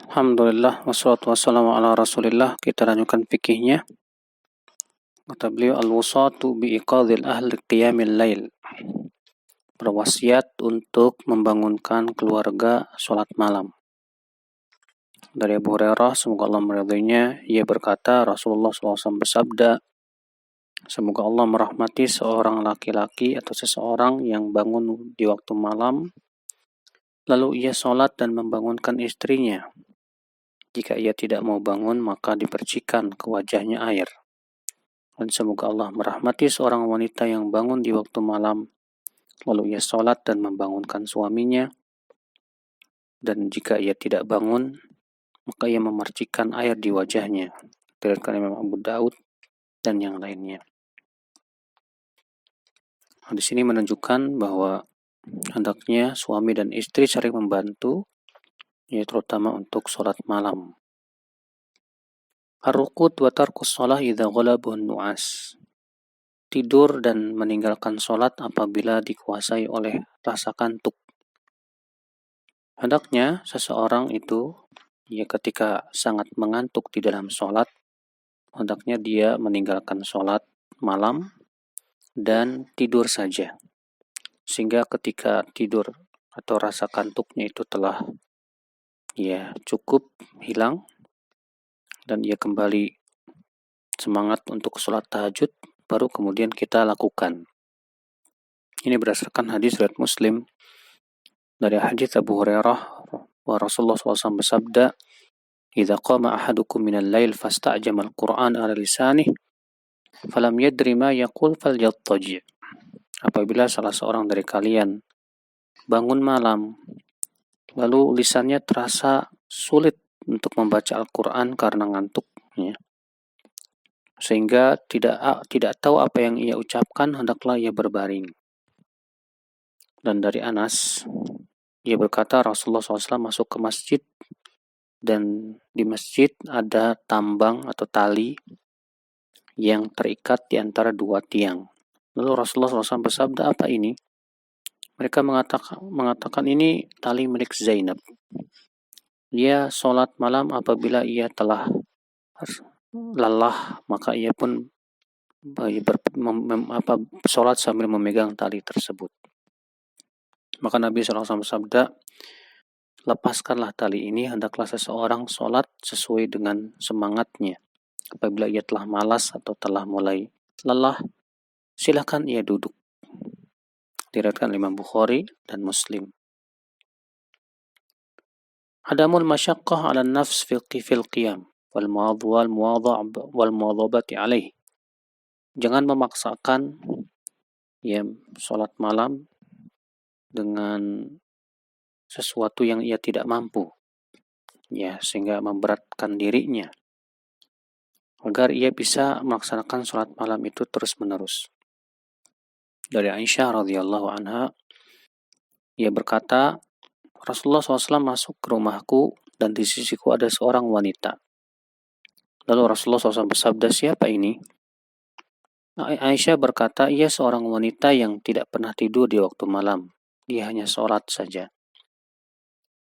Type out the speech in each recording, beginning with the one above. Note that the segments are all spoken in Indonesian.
Alhamdulillah, wassalatu wassalamu ala rasulillah. Kita lanjutkan fikihnya. Kata beliau, al-wusatu biiqadhil ahli qiyamil lail. Berwasiat untuk membangunkan keluarga sholat malam. Dari Abu Hurairah, semoga Allah meridhoinya, ia berkata, Rasulullah SAW bersabda, semoga Allah merahmati seorang laki-laki atau seseorang yang bangun di waktu malam, lalu ia sholat dan membangunkan istrinya. Jika ia tidak mau bangun, maka dipercikan ke wajahnya air. Dan semoga Allah merahmati seorang wanita yang bangun di waktu malam, lalu ia sholat dan membangunkan suaminya. Dan jika ia tidak bangun, maka ia memercikan air di wajahnya. Diriwayatkan Imam Abu Daud dan yang lainnya. Di sini menunjukkan bahwa hendaknya suami dan istri saling membantu, ya terutama untuk sholat malam. Ar-ruqud wa tarkus shalah idza ghalabun nu'as. Tidur dan meninggalkan sholat apabila dikuasai oleh rasa kantuk. Hendaknya seseorang itu, ya ketika sangat mengantuk di dalam sholat, hendaknya dia meninggalkan sholat malam dan tidur saja. Sehingga ketika tidur atau rasa kantuknya itu telah cukup hilang, dan ia kembali semangat untuk sholat tahajud, baru kemudian kita lakukan. Ini berdasarkan hadis riwayat Muslim dari hadis Abu Hurairah, wa Rasulullah SAW bersabda, "Idza qama ahadukum minal lail fasta'jama al-Qur'an ala lisanih, falam yadri ma yaqul falyattaji'." Apabila salah seorang dari kalian bangun malam, lalu lisannya terasa sulit untuk membaca Al-Quran karena ngantuk, sehingga tidak tahu apa yang ia ucapkan, hendaklah ia berbaring. Dan dari Anas, ia berkata Rasulullah SAW masuk ke masjid, dan di masjid ada tambang atau tali yang terikat di antara dua tiang. Lalu Rasulullah SAW bersabda, apa ini? Mereka mengatakan ini tali milik Zainab. Dia sholat malam apabila ia telah lelah, maka ia pun sholat sambil memegang tali tersebut. Maka Nabi SAW bersabda, lepaskanlah tali ini, hendaklah seseorang sholat sesuai dengan semangatnya. Apabila ia telah malas atau telah mulai lelah, silakan ia duduk. Diriwayatkan Imam Bukhari dan Muslim. Adamul masyaqqah 'ala an-nafs fil qiyam wal muwadhabati 'alaih. Jangan memaksakan salat malam dengan sesuatu yang ia tidak mampu, sehingga memberatkan dirinya, agar ia bisa melaksanakan salat malam itu terus-menerus. Dari Aisyah radhiyallahu anha, ia berkata, Rasulullah SAW masuk ke rumahku dan di sisiku ada seorang wanita. Lalu Rasulullah SAW bersabda, siapa ini? Aisyah berkata, ia seorang wanita yang tidak pernah tidur di waktu malam. Dia hanya sholat saja.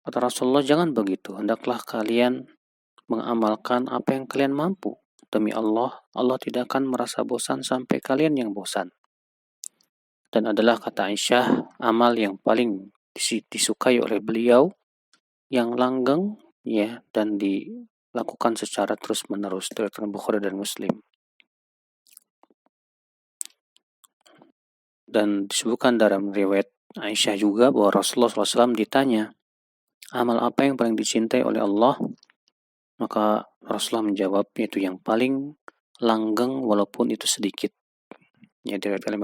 Kata Rasulullah, jangan begitu. Hendaklah kalian mengamalkan apa yang kalian mampu. Demi Allah, Allah tidak akan merasa bosan sampai kalian yang bosan. Dan adalah, kata Aisyah, amal yang paling disukai oleh beliau, yang langgeng, dan dilakukan secara terus-menerus. Diriwayatkan Bukhari dan Muslim. Dan disebutkan dalam riwayat Aisyah juga bahwa Rasulullah SAW ditanya, amal apa yang paling dicintai oleh Allah? Maka Rasulullah menjawab, yaitu yang paling langgeng walaupun itu sedikit. Diriwayatkan